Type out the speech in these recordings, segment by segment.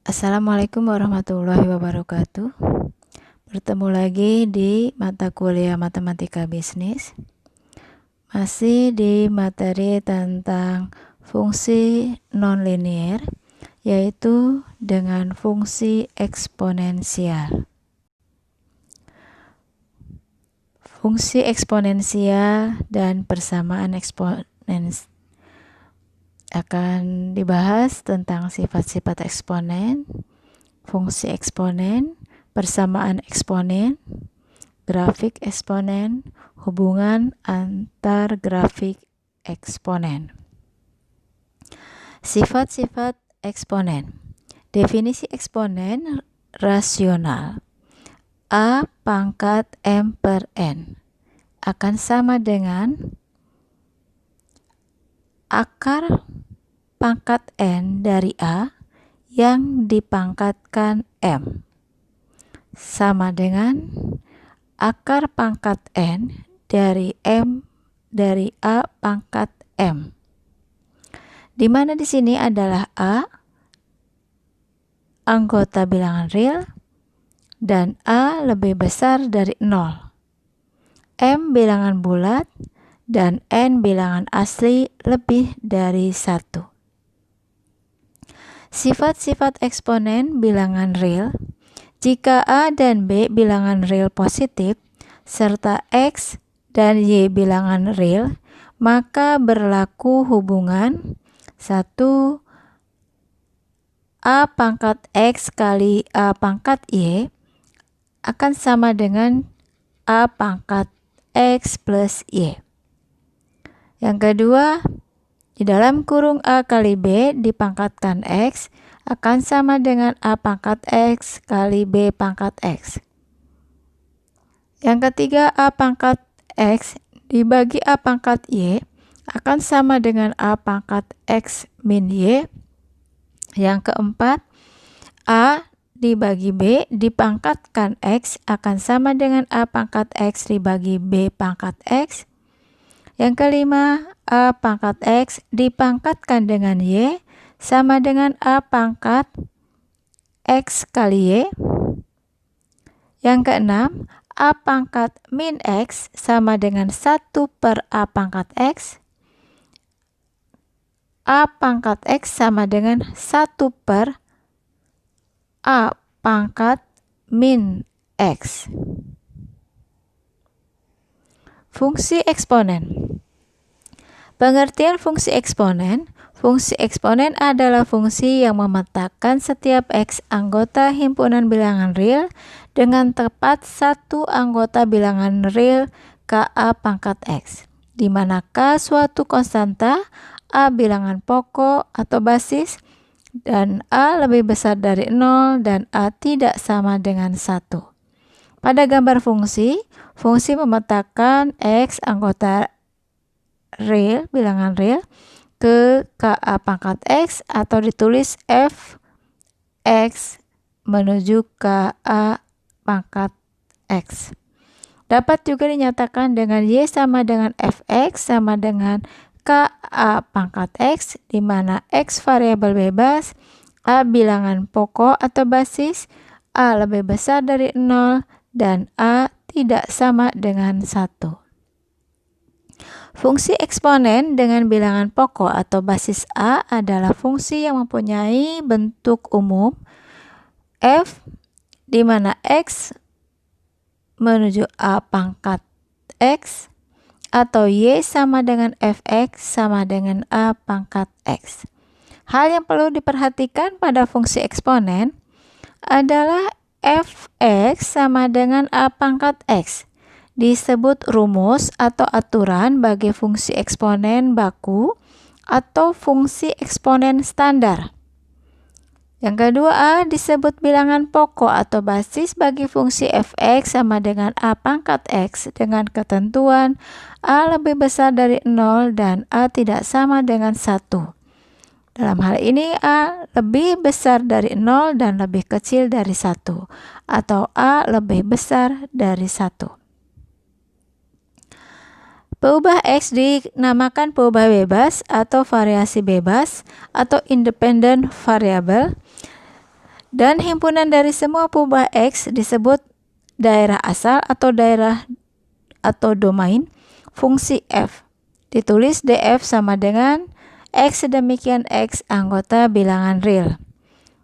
Assalamualaikum warahmatullahi wabarakatuh. Bertemu lagi di mata kuliah Matematika Bisnis. Masih di materi tentang fungsi nonlinear, yaitu dengan fungsi eksponensial. Fungsi eksponensial dan persamaan eksponensial akan dibahas tentang sifat-sifat eksponen, fungsi eksponen, persamaan eksponen, grafik eksponen, hubungan antar grafik eksponen. Sifat-sifat eksponen. Definisi eksponen rasional. A pangkat M per N akan sama dengan akar pangkat N dari A yang dipangkatkan M sama dengan akar pangkat N dari M dari A pangkat M, di mana di sini adalah A anggota bilangan real dan A lebih besar dari 0, M bilangan bulat dan N bilangan asli lebih dari 1. Sifat-sifat eksponen bilangan real. Jika A dan B bilangan real positif, serta X dan Y bilangan real, maka berlaku hubungan 1 A pangkat X kali A pangkat Y akan sama dengan A pangkat X plus Y. Yang kedua, di dalam kurung A kali B dipangkatkan X akan sama dengan A pangkat X kali B pangkat X. Yang ketiga, A pangkat X dibagi A pangkat Y akan sama dengan A pangkat X min Y. Yang keempat, A dibagi B dipangkatkan X akan sama dengan A pangkat X dibagi B pangkat X. Yang kelima, A pangkat X dipangkatkan dengan Y sama dengan A pangkat X kali Y. Yang keenam, A pangkat min X sama dengan 1 per A pangkat X. A pangkat X sama dengan 1 per A pangkat min X. Fungsi eksponen. Pengertian fungsi eksponen. Fungsi eksponen adalah fungsi yang memetakan setiap X anggota himpunan bilangan real dengan tepat satu anggota bilangan real KA pangkat X, di mana K suatu konstanta, A bilangan pokok atau basis, dan A lebih besar dari 0 dan A tidak sama dengan 1. Pada gambar fungsi memetakan X anggota real, bilangan real, ke KA pangkat X atau ditulis F X menuju KA pangkat X. Dapat juga dinyatakan dengan Y sama dengan Fx sama dengan KA pangkat X, di mana X variabel bebas, A bilangan pokok atau basis, A lebih besar dari 0, dan A tidak sama dengan 1. Fungsi eksponen dengan bilangan pokok atau basis A adalah fungsi yang mempunyai bentuk umum F, di mana X menuju A pangkat X, atau Y sama dengan Fx sama dengan A pangkat X. Hal yang perlu diperhatikan pada fungsi eksponen adalah Fx sama dengan A pangkat X disebut rumus atau aturan bagi fungsi eksponen baku atau fungsi eksponen standar. Yang kedua, A disebut bilangan pokok atau basis bagi fungsi Fx sama dengan A pangkat X dengan ketentuan A lebih besar dari 0 dan A tidak sama dengan 1. Dalam hal ini A lebih besar dari 0 dan lebih kecil dari 1, atau A lebih besar dari 1. Peubah X dinamakan peubah bebas atau variasi bebas atau independent variable. Dan himpunan dari semua perubahan X disebut daerah asal atau domain fungsi f. Ditulis df sama dengan X sedemikian X anggota bilangan real.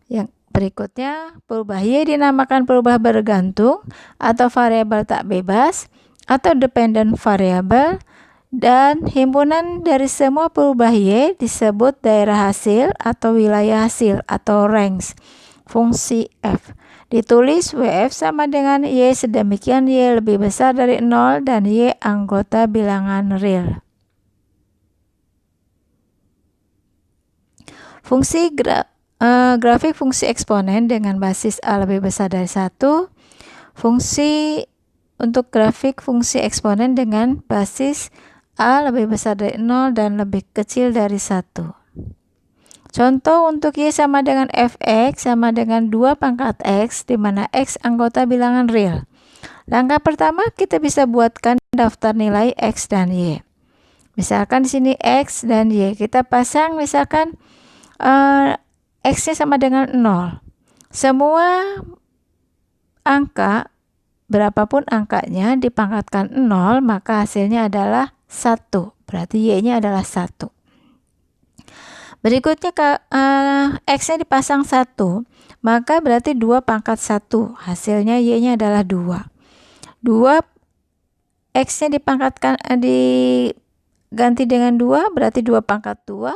Yang berikutnya, perubahan Y dinamakan perubahan bergantung atau variabel tak bebas atau dependent variable, dan himpunan dari semua perubahan Y disebut daerah hasil atau wilayah hasil atau range fungsi f. Ditulis WF sama dengan Y sedemikian Y lebih besar dari 0 dan Y anggota bilangan real. Grafik fungsi eksponen dengan basis A lebih besar dari 1. Fungsi untuk grafik fungsi eksponen dengan basis A lebih besar dari 0 dan lebih kecil dari 1. Contoh untuk Y sama dengan Fx sama dengan 2 pangkat X, di mana X anggota bilangan real. Langkah pertama, kita bisa buatkan daftar nilai X dan Y. Misalkan di sini X dan Y, kita pasang misalkan X-nya sama dengan 0. Semua angka, berapapun angkanya dipangkatkan 0, maka hasilnya adalah 1. Berarti Y-nya adalah 1. Berikutnya X-nya dipasang 1, maka berarti 2 pangkat 1. Hasilnya Y-nya adalah 2. 2 X-nya diganti dengan 2, berarti 2 pangkat 2.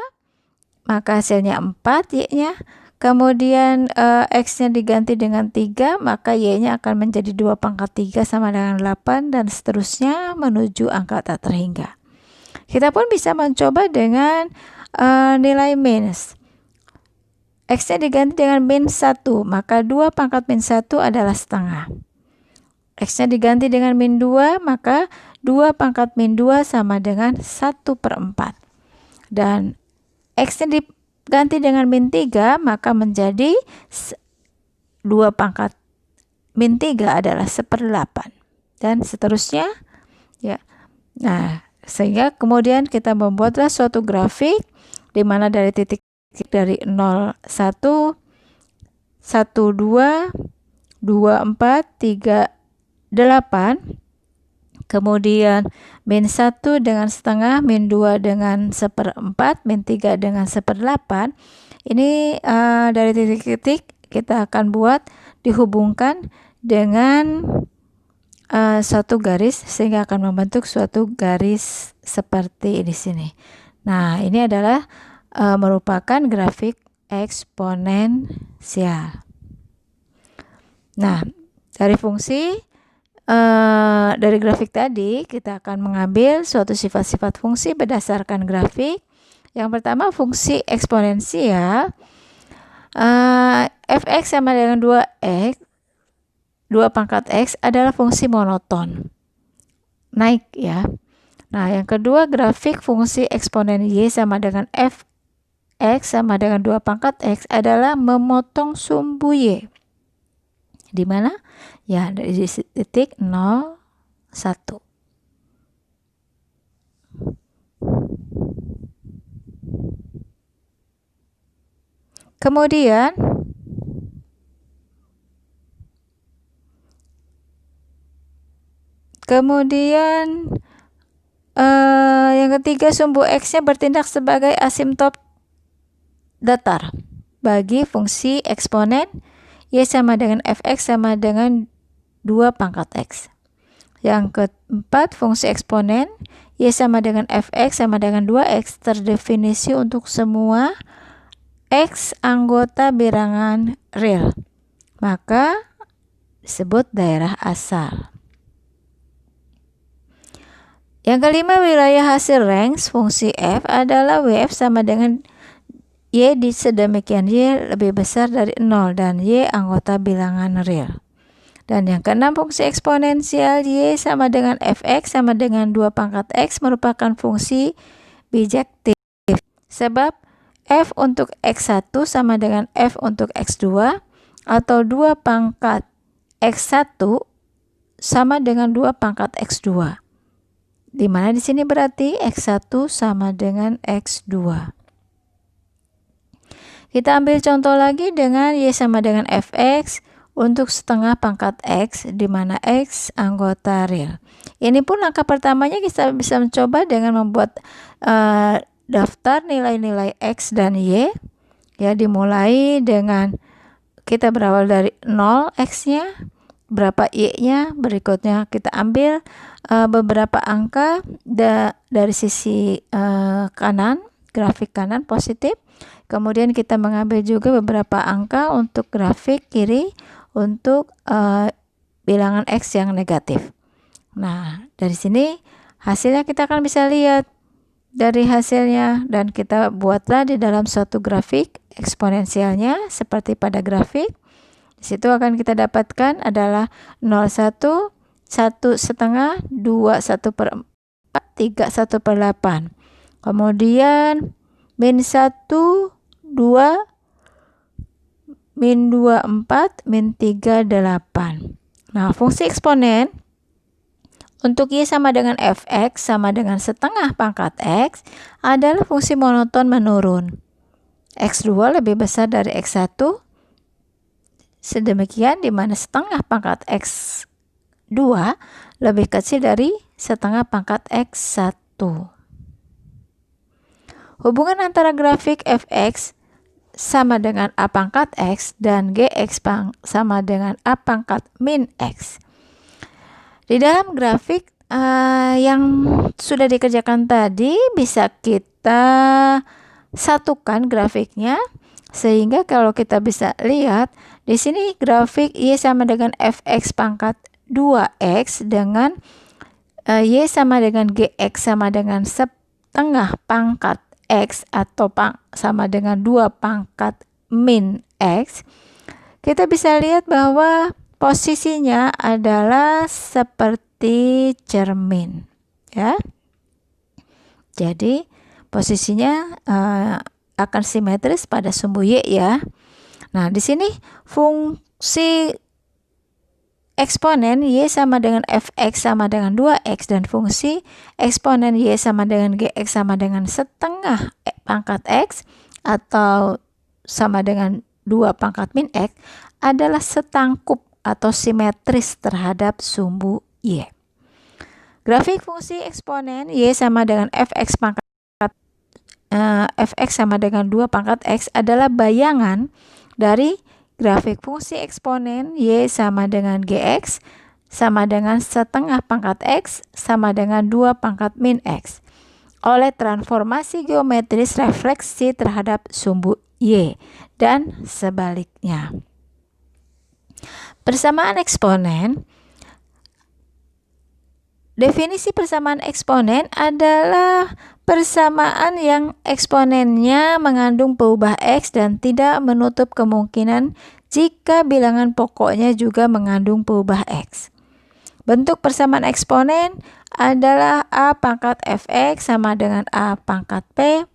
Maka hasilnya 4 Y-nya. Kemudian X-nya diganti dengan 3, maka Y-nya akan menjadi 2 pangkat 3 sama dengan 8, dan seterusnya menuju angka tak terhingga. Kita pun bisa mencoba dengan nilai minus. X-nya diganti dengan min 1, maka 2 pangkat min 1 adalah setengah. X-nya diganti dengan min 2, maka 2 pangkat min 2 sama dengan 1/4. Dan X-nya diganti dengan min 3, maka menjadi 2 pangkat min 3 adalah 1/8. Dan seterusnya. Ya. Nah, sehingga kemudian kita membuatlah suatu grafik di mana dari titik dari 0, 1, 1, 2, 2, 4, 3, 8, kemudian min 1 dengan setengah, min 2 dengan 1/4, min 3 dengan 1/8. Ini dari titik-titik kita akan buat dihubungkan dengan suatu garis sehingga akan membentuk suatu garis seperti di sini. Nah, ini adalah merupakan grafik eksponensial. Nah, dari fungsi dari grafik tadi kita akan mengambil suatu sifat-sifat fungsi berdasarkan grafik. Yang pertama, fungsi eksponensial. Fx sama dengan 2x, 2 pangkat x adalah fungsi monoton, naik ya. Nah, yang kedua, grafik fungsi eksponen y sama dengan fx sama dengan 2 pangkat x adalah memotong sumbu y. Di mana? Ya, dari titik 0, 1. Kemudian yang ketiga, sumbu x-nya bertindak sebagai asimptot datar bagi fungsi eksponen y sama dengan fx sama dengan 2 pangkat x. Yang keempat, fungsi eksponen y sama dengan fx sama dengan 2x terdefinisi untuk semua x anggota bilangan real, maka disebut daerah asal. Yang kelima, wilayah hasil range fungsi f adalah wf sama dengan y di sedemikian y lebih besar dari 0 dan y anggota bilangan real. Dan yang keenam, fungsi eksponensial y sama dengan fx sama dengan 2 pangkat x merupakan fungsi bijektif. Sebab f untuk x1 sama dengan f untuk x2 atau 2 pangkat x1 sama dengan 2 pangkat x2. Di mana di sini berarti x1 sama dengan x2. Kita ambil contoh lagi dengan Y sama dengan fx untuk setengah pangkat X, di mana X anggota real. Ini pun langkah pertamanya kita bisa mencoba dengan membuat daftar nilai-nilai X dan Y. Ya, dimulai dengan kita berawal dari 0 X-nya, berapa Y-nya, berikutnya kita ambil beberapa angka dari sisi kanan, grafik kanan positif. Kemudian kita mengambil juga beberapa angka untuk grafik kiri untuk bilangan X yang negatif. Nah, dari sini hasilnya kita akan bisa lihat dari hasilnya, dan kita buatlah di dalam suatu grafik eksponensialnya seperti pada grafik. Di situ akan kita dapatkan adalah 0,1, 1/2, 2, 1/4, 3, 1/8. Kemudian min 1, 2, min 2, 4, min 3, 8. Nah, fungsi eksponen untuk Y sama dengan fx sama dengan setengah pangkat X adalah fungsi monoton menurun. X2 lebih besar dari X1. Sedemikian di mana setengah pangkat X2 lebih kecil dari setengah pangkat X1. Hubungan antara grafik fx sama dengan A pangkat X dan Gx sama dengan A pangkat min X. Di dalam grafik yang sudah dikerjakan tadi bisa kita satukan grafiknya, sehingga kalau kita bisa lihat di sini grafik Y sama dengan fx pangkat 2x dengan Y sama dengan Gx sama dengan setengah pangkat X atau sama dengan 2 pangkat min X. Kita bisa lihat bahwa posisinya adalah seperti cermin, ya. Jadi posisinya akan simetris pada sumbu Y, ya. Nah, di sini fungsi eksponen Y sama dengan fx sama dengan 2x dan fungsi eksponen Y sama dengan Gx sama dengan setengah pangkat X atau sama dengan 2 pangkat min X adalah setangkup atau simetris terhadap sumbu Y. Grafik fungsi eksponen Y sama dengan fx pangkat fx sama dengan 2 pangkat X adalah bayangan dari grafik fungsi eksponen Y sama dengan Gx sama dengan setengah pangkat X sama dengan 2 pangkat min X oleh transformasi geometris refleksi terhadap sumbu Y dan sebaliknya. Persamaan eksponen. Definisi persamaan eksponen adalah persamaan yang eksponennya mengandung peubah X dan tidak menutup kemungkinan jika bilangan pokoknya juga mengandung peubah X. Bentuk persamaan eksponen adalah A pangkat fx sama dengan A pangkat P,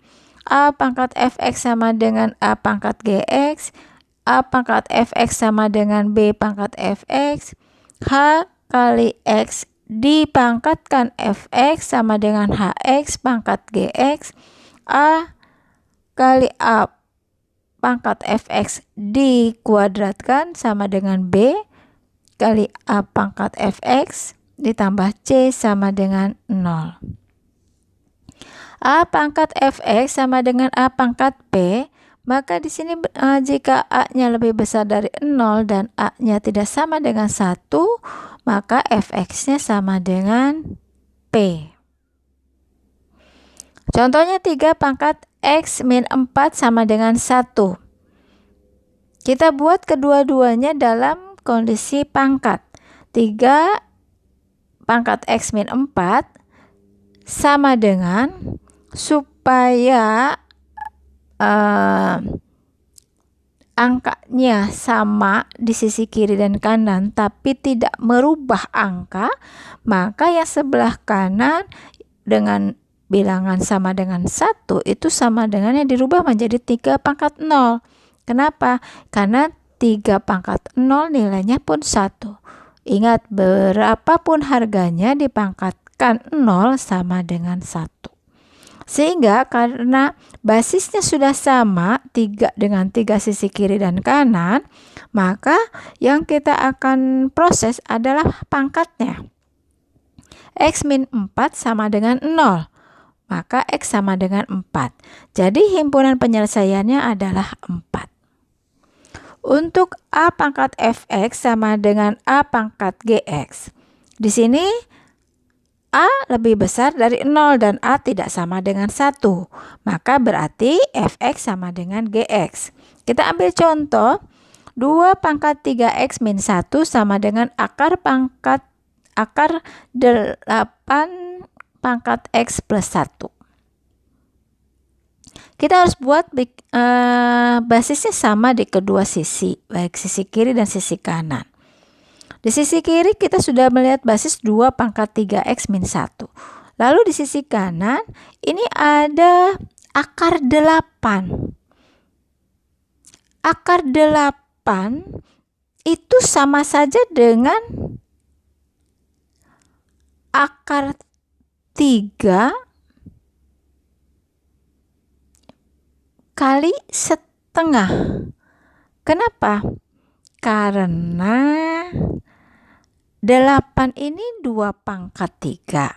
A pangkat fx sama dengan A pangkat Gx, A pangkat fx sama dengan B pangkat fx, H kali X dipangkatkan fx sama dengan hx pangkat Gx, A kali A pangkat fx dikuadratkan sama dengan B kali A pangkat fx ditambah C sama dengan 0. A pangkat fx sama dengan A pangkat P, maka di sini jika A-nya lebih besar dari 0 dan A-nya tidak sama dengan 1, maka fx-nya sama dengan P. Contohnya 3 pangkat X min 4 sama dengan 1. Kita buat kedua-duanya dalam kondisi pangkat. 3 pangkat X min 4 sama dengan, supaya angkanya sama di sisi kiri dan kanan tapi tidak merubah angka, maka yang sebelah kanan dengan bilangan sama dengan 1 itu sama dengan yang dirubah menjadi 3 pangkat 0. Kenapa? Karena 3 pangkat 0 nilainya pun 1. Ingat, berapapun harganya dipangkatkan 0 sama dengan 1. Sehingga karena basisnya sudah sama, 3 dengan 3 sisi kiri dan kanan, maka yang kita akan proses adalah pangkatnya. X min 4 sama dengan 0. Maka X sama dengan 4. Jadi himpunan penyelesaiannya adalah 4. Untuk A pangkat Fx sama dengan A pangkat Gx. Di sini A lebih besar dari 0 dan A tidak sama dengan 1. Maka berarti Fx sama dengan Gx. Kita ambil contoh, 2 pangkat 3x min 1 sama dengan akar 8 pangkat x plus 1. Kita harus buat basisnya sama di kedua sisi, baik sisi kiri dan sisi kanan. Di sisi kiri kita sudah melihat basis 2 pangkat 3x min 1. Lalu di sisi kanan ini ada akar 8. Akar 8 itu sama saja dengan akar 3 kali setengah. Kenapa? Karena 8 ini 2 pangkat 3.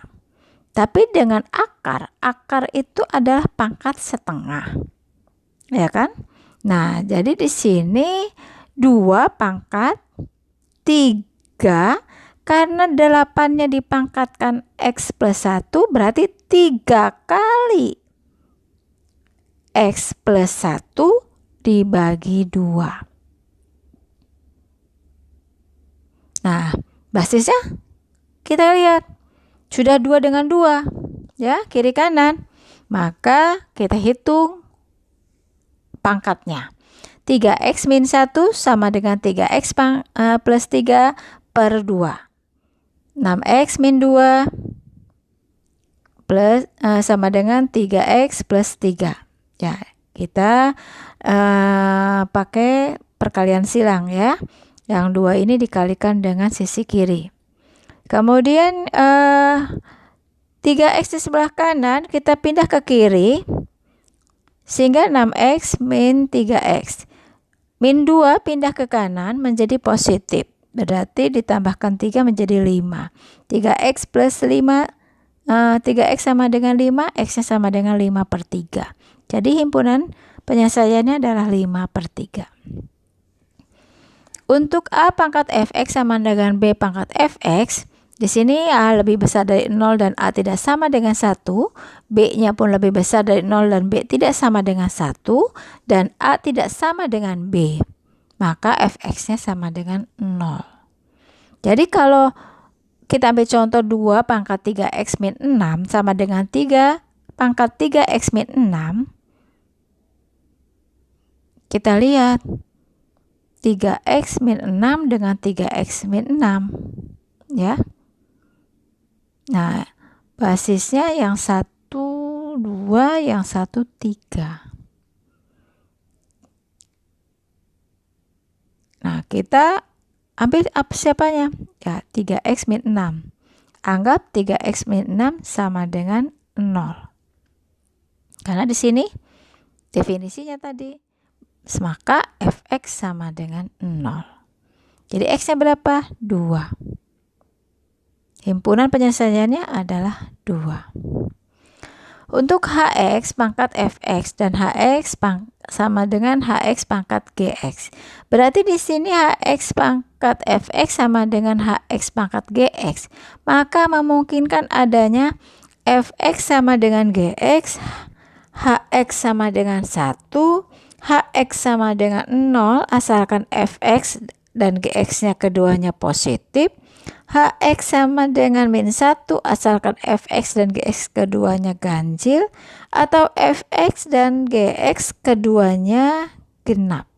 Tapi dengan akar itu adalah pangkat setengah. Ya kan? Nah, jadi di sini 2 pangkat 3, karena 8-nya dipangkatkan X plus 1 berarti 3 kali X plus 1 dibagi 2. Nah, basisnya kita lihat sudah 2 dengan 2, ya, kiri kanan. Maka kita hitung pangkatnya. 3x min 1 sama dengan 3x plus 3 per 2. 6x min 2 plus sama dengan 3x plus 3. Ya, kita pakai perkalian silang ya. Yang 2 ini dikalikan dengan sisi kiri. Kemudian 3x di sebelah kanan kita pindah ke kiri, sehingga 6x min 3x. Min 2 pindah ke kanan menjadi positif. Berarti ditambahkan 3 menjadi 5. 3x plus 5, 3x sama dengan 5, x-nya sama dengan 5 per 3. Jadi himpunan penyelesaiannya adalah 5 per 3. Untuk A pangkat Fx sama dengan B pangkat Fx, di sini A lebih besar dari 0 dan A tidak sama dengan 1, B-nya pun lebih besar dari 0 dan B tidak sama dengan 1, dan A tidak sama dengan B. Maka Fx-nya sama dengan 0. Jadi kalau kita ambil contoh 2 pangkat 3x min 6 sama dengan 3 pangkat 3x min 6, kita lihat 3x min 6 dengan 3x min 6, ya. Nah, basisnya yang 1, 2, yang 1, 3. Nah, kita ambil siapanya? Ya, 3x min 6. Anggap 3x min 6 sama dengan 0. Karena di sini definisinya tadi, maka Fx sama dengan 0. Jadi X-nya berapa? 2. Himpunan penyelesaiannya adalah 2. Untuk Hx pangkat Fx dan Hx sama dengan Hx pangkat Gx. Berarti di sini Hx pangkat Fx sama dengan Hx pangkat Gx. Maka memungkinkan adanya Fx sama dengan Gx, Hx sama dengan 1, Hx sama dengan 0 asalkan Fx dan Gx-nya keduanya positif. Hx sama dengan min 1 asalkan Fx dan Gx keduanya ganjil, atau Fx dan Gx keduanya genap.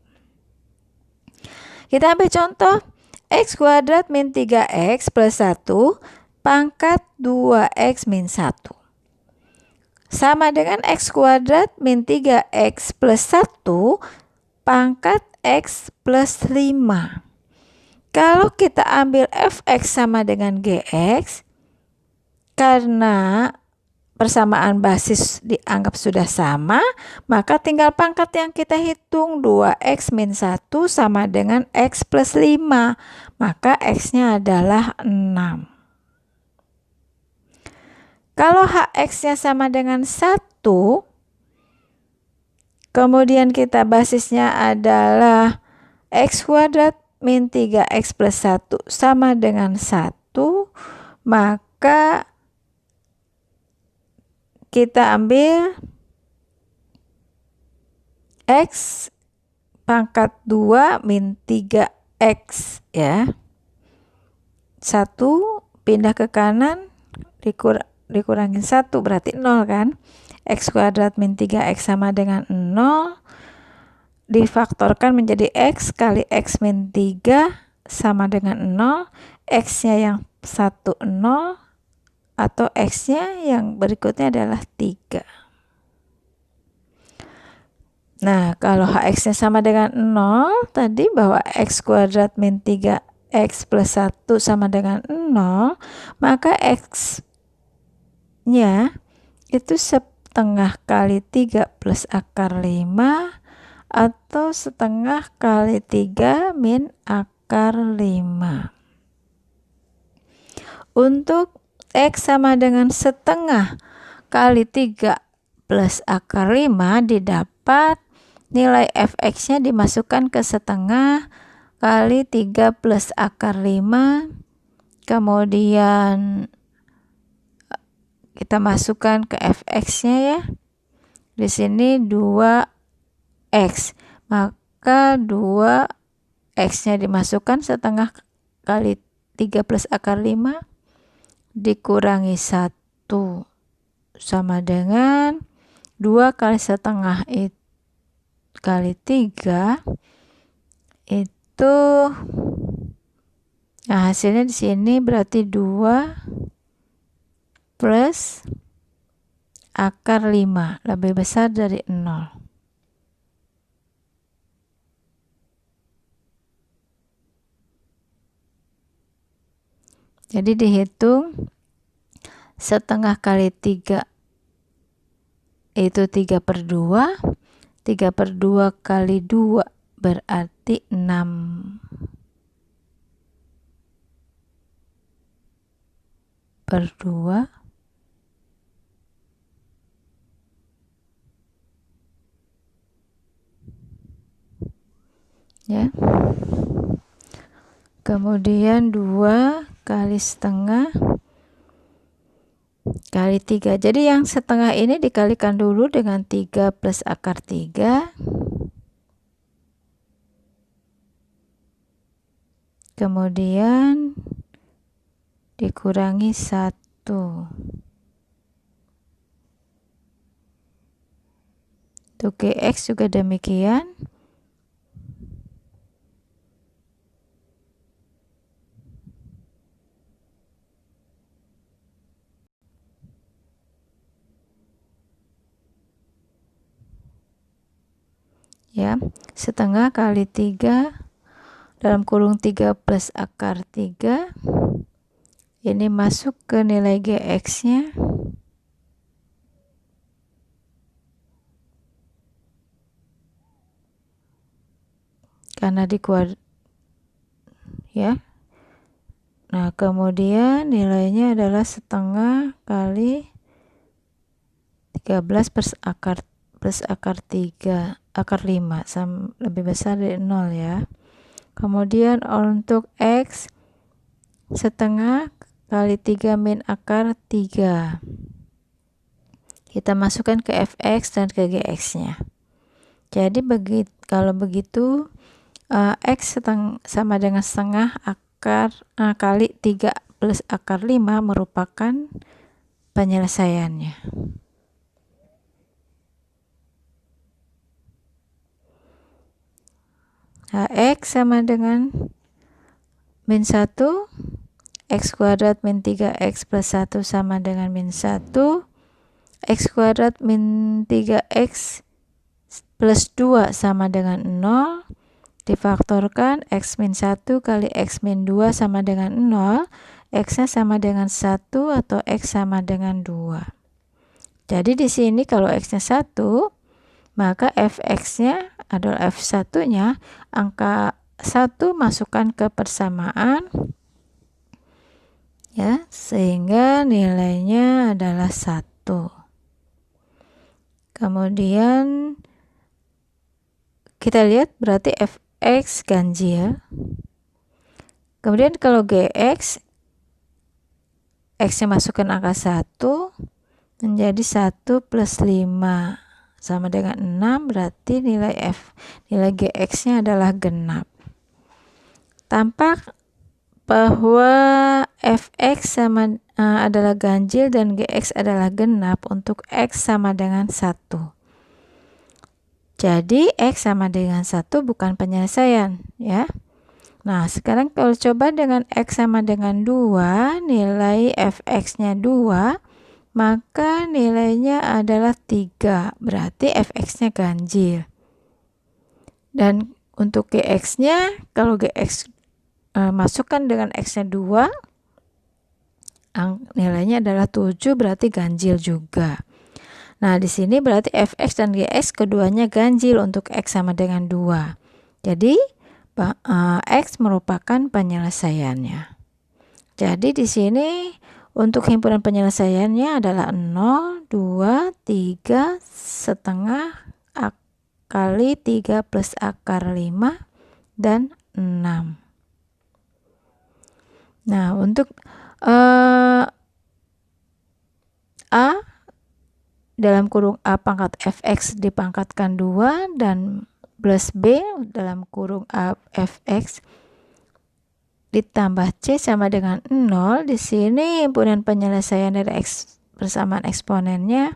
Kita ambil contoh x kuadrat min 3x plus 1 pangkat 2x min 1 sama dengan x kuadrat min 3x plus 1 pangkat x plus 5. Kalau kita ambil Fx sama dengan Gx, karena persamaan basis dianggap sudah sama, maka tinggal pangkat yang kita hitung. 2x min 1 sama dengan x plus 5, maka x-nya adalah 6. Kalau hx-nya sama dengan 1, kemudian kita basisnya adalah x kuadrat min 3x plus 1 sama dengan 1, maka kita ambil x pangkat 2 min 3x ya. 1 pindah ke kanan, dikurangin 1 berarti 0 kan. X kuadrat min 3x sama dengan 0. Difaktorkan menjadi x kali x min 3 sama dengan 0. X-nya yang 1 0. Atau x-nya yang berikutnya adalah 3. Nah, kalau hx-nya sama dengan 0, tadi bahwa x kuadrat min 3x plus 1 sama dengan 0, maka x-nya itu setengah kali 3 plus akar 5 atau setengah kali 3 min akar 5. Untuk x sama dengan setengah kali 3 plus akar 5 didapat nilai fx-nya dimasukkan ke setengah kali 3 plus akar 5. Kemudian kita masukkan ke fx-nya ya. Di sini 2x. Maka 2x-nya dimasukkan setengah kali 3 plus akar 5 dikurangi 1 sama dengan 2 kali setengah kali 3 itu, nah hasilnya di sini berarti 2 plus akar 5 lebih besar dari 0. Jadi dihitung setengah kali 3 itu 3/2. 3/2 kali 2 berarti 6/2. Ya. Kemudian 2 kali setengah kali 3. Jadi yang setengah ini dikalikan dulu dengan 3 plus akar 3. Kemudian dikurangi 1. Untuk Gx juga demikian. Ya, setengah kali 3 dalam kurung 3 plus akar 3 ini masuk ke nilai Gx-nya karena dikuadrat ya. Nah, kemudian nilainya adalah setengah kali 13 plus akar 3 akar 5 lebih besar dari 0 ya. Kemudian untuk x setengah kali 3 min akar 3. Kita masukkan ke fx dan ke gx-nya. Jadi kalau begitu x sama dengan setengah akar kali 3 plus akar 5 merupakan penyelesaiannya. X sama dengan min 1, x kuadrat min 3x plus 1 sama dengan min 1, x kuadrat min 3x plus 2 sama dengan 0, difaktorkan x min 1 kali x min 2 sama dengan 0, x-nya sama dengan 1 atau x sama dengan 2. Jadi di sini kalau X-nya 1, maka Fx-nya adalah F1-nya angka 1 masukkan ke persamaan ya, sehingga nilainya adalah 1. Kemudian kita lihat berarti Fx ganjil. Kemudian kalau Gx, X-nya masukkan angka 1 menjadi 1 plus 5 sama dengan 6, berarti nilai Gx-nya adalah genap. Tampak bahwa Fx adalah ganjil dan Gx adalah genap untuk X sama dengan 1. Jadi X sama dengan 1 bukan penyelesaian ya. Nah, sekarang kalau coba dengan X sama dengan 2, nilai Fx-nya 2, maka nilainya adalah 3. Berarti Fx-nya ganjil. Dan untuk Gx-nya, kalau Gx masukkan dengan X-nya 2, nilainya adalah 7, berarti ganjil juga. Nah, di sini berarti Fx dan Gx keduanya ganjil untuk X sama dengan 2. Jadi, X merupakan penyelesaiannya. Jadi di sini untuk himpunan penyelesaiannya adalah 0, 2, 3, setengah kali 3 plus akar 5, dan 6. Nah, untuk A dalam kurung A pangkat Fx dipangkatkan 2 dan plus B dalam kurung A Fx ditambah C sama dengan 0. Di sini himpunan penyelesaian dari persamaan eksponennya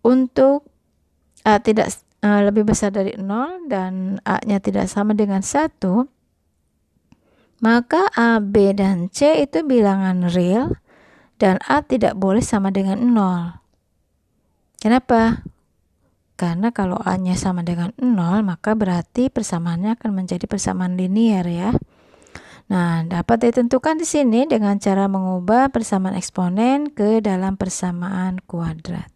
untuk A tidak lebih besar dari 0 dan A-nya tidak sama dengan 1, maka A, B, dan C itu bilangan real dan A tidak boleh sama dengan 0. Kenapa? Karena kalau A-nya sama dengan 0, maka berarti persamaannya akan menjadi persamaan linier ya. Nah, dapat ditentukan di sini dengan cara mengubah persamaan eksponen ke dalam persamaan kuadrat.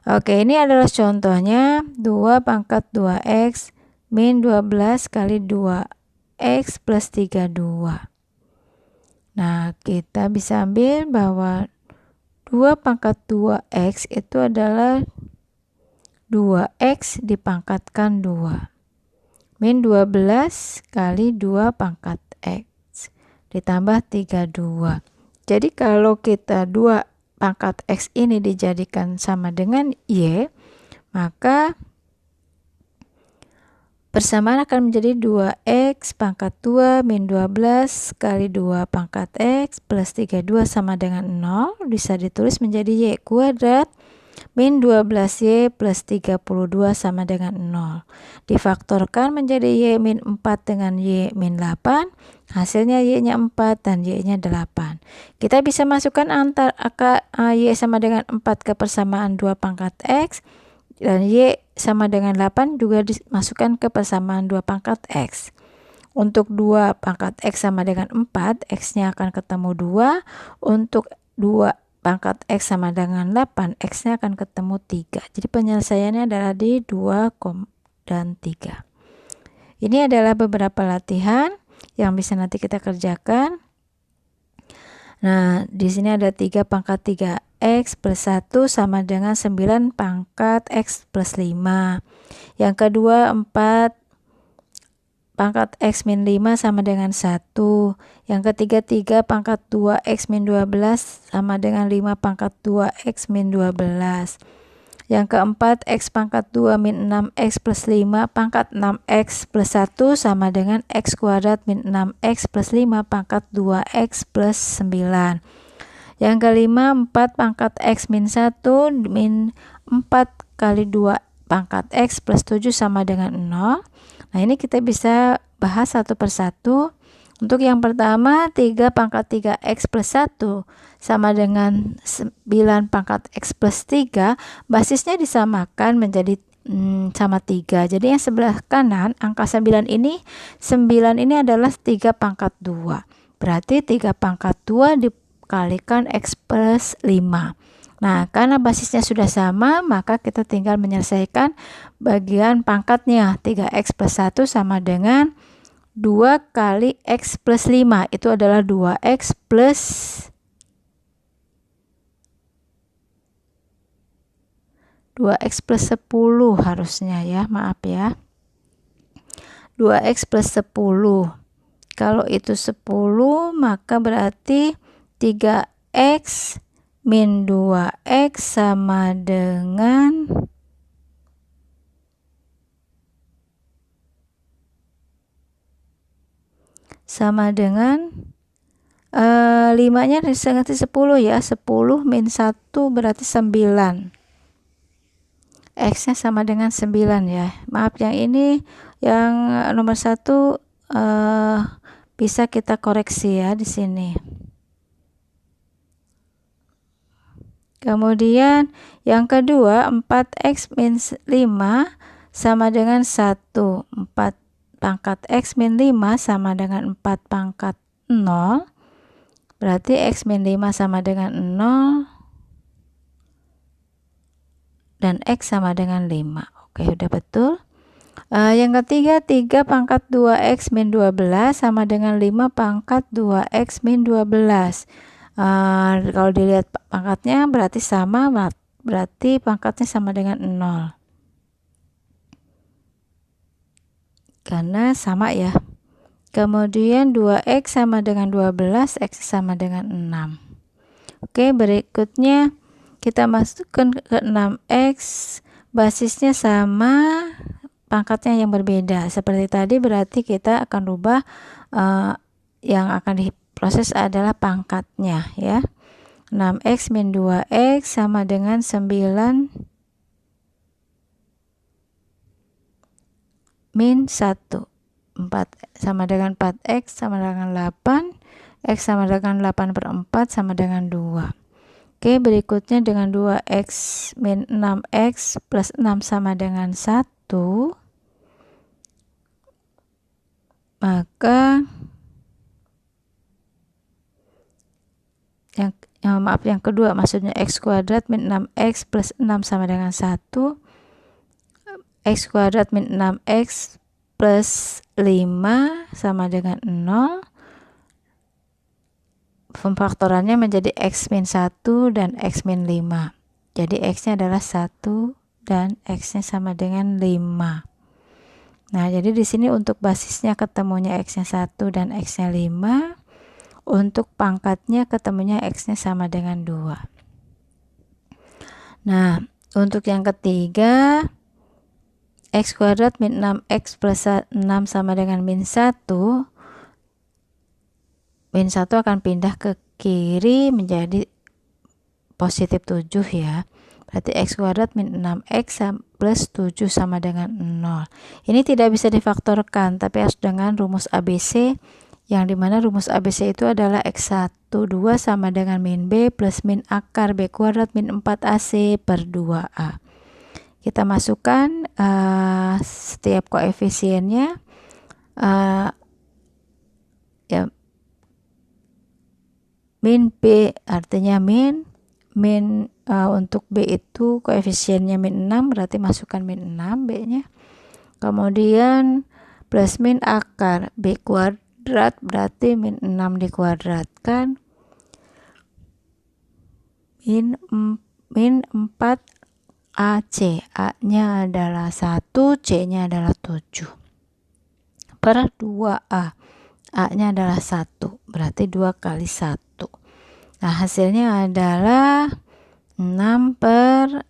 Oke, ini adalah contohnya 2 pangkat 2x min 12 kali 2x plus 32. Nah, kita bisa ambil bahwa 2 pangkat 2x itu adalah 2x dipangkatkan 2. Min 12 kali 2 pangkat x ditambah 32. Jadi kalau kita 2 pangkat x ini dijadikan sama dengan y, maka persamaan akan menjadi 2x pangkat 2 min 12 kali 2 pangkat x plus 32 sama dengan 0. Bisa ditulis menjadi y kuadrat min 12y plus 32 sama dengan 0. Difaktorkan menjadi y min 4 dengan y min 8. Hasilnya y-nya 4 dan y-nya 8. Kita bisa masukkan angka y sama dengan 4 ke persamaan 2 pangkat x. Dan y sama dengan 8 juga dimasukkan ke persamaan 2 pangkat x. Untuk 2 pangkat x sama dengan 4, x-nya akan ketemu 2. Untuk 2 pangkat x sama dengan 8, x-nya akan ketemu 3. Jadi penyelesaiannya adalah di 2 dan 3. Ini adalah beberapa latihan yang bisa nanti kita kerjakan. Nah, di sini ada 3 pangkat 3x plus 1 sama dengan 9 pangkat x plus 5. Yang kedua 4 pangkat x min 5 sama dengan 1. Yang ketiga 3 pangkat 2x min 12 sama dengan 5 pangkat 2x min 12. Yang keempat x pangkat 2 min 6x plus 5 pangkat 6x plus 1 sama dengan x kuadrat min 6x plus 5 pangkat 2x plus 9. Yang kelima 4 pangkat x min 1 min 4 kali 2 pangkat x plus 7 sama dengan 0. Nah, ini kita bisa bahas satu persatu. Untuk yang pertama 3 pangkat 3x plus 1 sama dengan 9 pangkat x plus 3, basisnya disamakan menjadi sama 3. Jadi yang sebelah kanan angka 9 ini adalah 3 pangkat 2. Berarti 3 pangkat 2 kalikan X plus 5. Nah, karena basisnya sudah sama, maka kita tinggal menyelesaikan bagian pangkatnya. 3X plus 1 sama dengan 2 kali X plus 5. Itu adalah 2X plus 2X plus 10 harusnya ya, maaf ya. 2X plus 10. Kalau itu 10, maka berarti 3X min 2X sama dengan 5-nya disengati 10 ya. 10 min 1 berarti 9. X-nya sama dengan 9 ya. Maaf, yang ini yang nomor 1 bisa kita koreksi ya di sini. Kemudian yang kedua, 4X min 5 sama dengan 1. 4 pangkat X min 5 sama dengan 4 pangkat 0. Berarti X min 5 sama dengan 0. Dan X sama dengan 5. Oke, udah betul. Yang ketiga, 3 pangkat 2X min 12 sama dengan 5 pangkat 2X min 12. Kalau dilihat pangkatnya berarti sama, berarti pangkatnya sama dengan 0. Karena sama ya. Kemudian 2X sama dengan 12, X sama dengan 6. Oke, berikutnya kita masukkan ke 6X, basisnya sama, pangkatnya yang berbeda. Seperti tadi berarti kita akan rubah yang akan diproses adalah pangkatnya ya. 6X min 2X sama dengan 9 min 1. 4 sama dengan 4X sama dengan 8. X sama dengan 8/4 sama dengan 2. Oke, berikutnya dengan 2X min 6X plus 6 sama dengan 1. Maka yang kedua, maksudnya X kuadrat min 6X plus 6 sama dengan 1. X kuadrat min 6X plus 5 sama dengan 0. Pemfaktorannya menjadi X min 1 dan X min 5. Jadi X-nya adalah 1 dan X-nya sama dengan 5. Nah, jadi di sini untuk basisnya ketemunya X-nya 1 dan X-nya 5. Untuk pangkatnya ketemunya X-nya sama dengan 2. Nah, untuk yang ketiga, X kuadrat min 6X plus 6 sama dengan min 1. Min 1 akan pindah ke kiri menjadi positif 7 ya. Berarti X kuadrat min 6X plus 7 sama dengan 0. Ini tidak bisa difaktorkan, tapi harus dengan rumus ABC, yang dimana rumus ABC itu adalah X12 sama dengan min B plus min akar B kuadrat min 4AC per 2A. Kita masukkan setiap koefisiennya ya. Min B artinya min untuk B itu koefisiennya min 6, berarti masukkan min 6 B-nya. Kemudian plus min akar B kuadrat berarti min 6 dikuadratkan min 4 AC. A-nya adalah 1, C-nya adalah 7 per 2A. A-nya adalah 1, berarti 2 kali 1. Nah, hasilnya adalah 6 per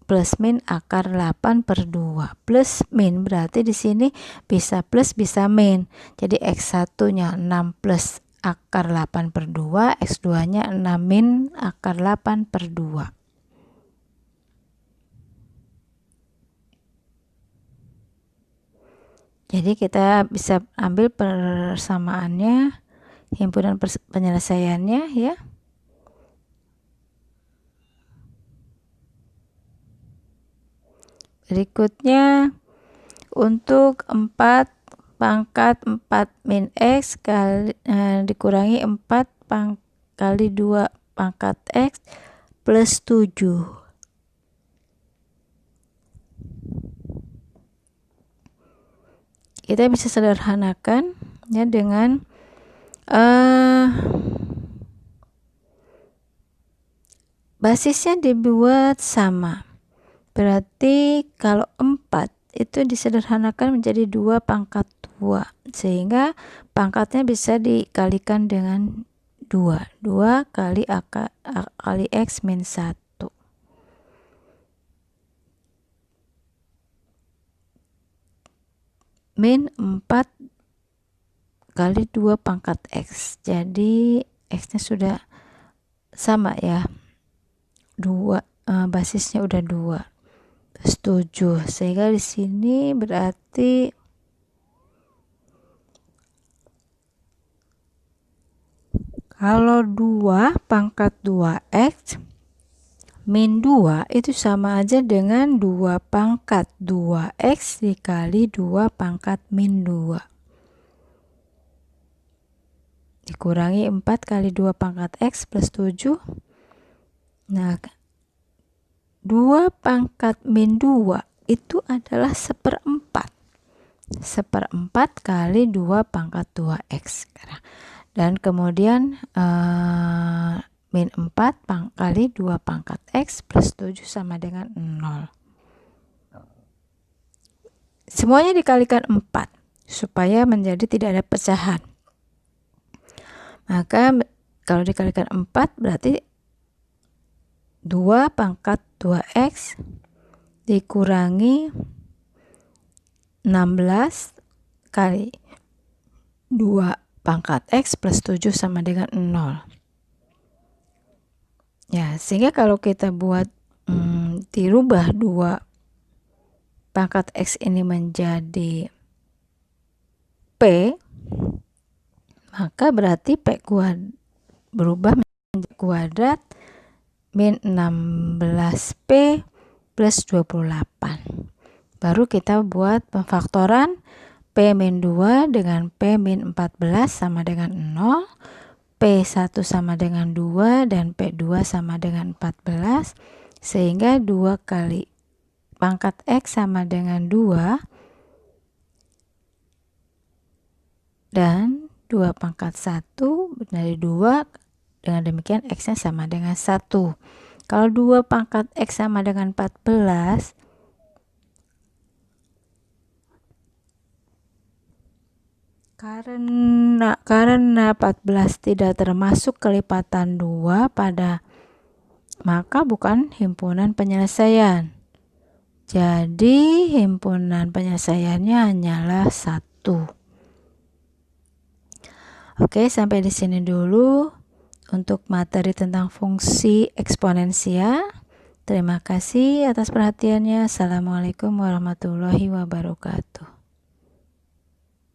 plus min akar 8 per 2. Plus min berarti di sini bisa plus bisa min. Jadi X1-nya 6 plus akar 8 per 2, X2-nya 6 min akar 8 per 2. Jadi kita bisa ambil persamaannya, himpunan penyelesaiannya ya. Berikutnya untuk 4 pangkat 4 min X dikurangi 4 kali 2 pangkat X plus 7. Kita bisa sederhanakan ya dengan basisnya dibuat sama. Berarti kalau 4 itu disederhanakan menjadi 2 pangkat 2. Sehingga pangkatnya bisa dikalikan dengan 2. 2 kali X min 1. Min 4 kali 2 pangkat X. Jadi X-nya sudah sama ya. 2, basisnya udah 2. 7. Sehingga di sini berarti kalau 2 pangkat 2X min 2 itu sama aja dengan 2 pangkat 2X dikali 2 pangkat min 2. Dikurangi 4 kali 2 pangkat X plus 7. Nah, 2 pangkat min 2 itu adalah 1/4. 1/4 kali 2 pangkat 2X. Dan kemudian min 4 kali 2 pangkat X plus 7 sama dengan 0. Semuanya dikalikan 4 supaya menjadi tidak ada pecahan. Maka kalau dikalikan 4 berarti 2 pangkat 2X dikurangi 16 kali 2 pangkat X plus 7 sama dengan 0. Ya, sehingga kalau kita buat dirubah 2 pangkat X ini menjadi P, maka berarti P berubah menjadi kuadrat min 16P plus 28. Baru kita buat pemfaktoran P min 2 dengan P min 14 sama dengan 0, P1 sama dengan 2 dan P2 sama dengan 14, sehingga 2 kali pangkat X sama dengan 2 dan 2 pangkat 1 dari 2. Dengan demikian X-nya sama dengan 1. Kalau 2 pangkat X sama dengan 14, karena 14 tidak termasuk kelipatan 2 maka bukan himpunan penyelesaian. Jadi himpunan penyelesaiannya hanyalah 1. Oke, sampai di sini dulu untuk materi tentang fungsi eksponensial. Terima kasih atas perhatiannya. Assalamualaikum warahmatullahi wabarakatuh.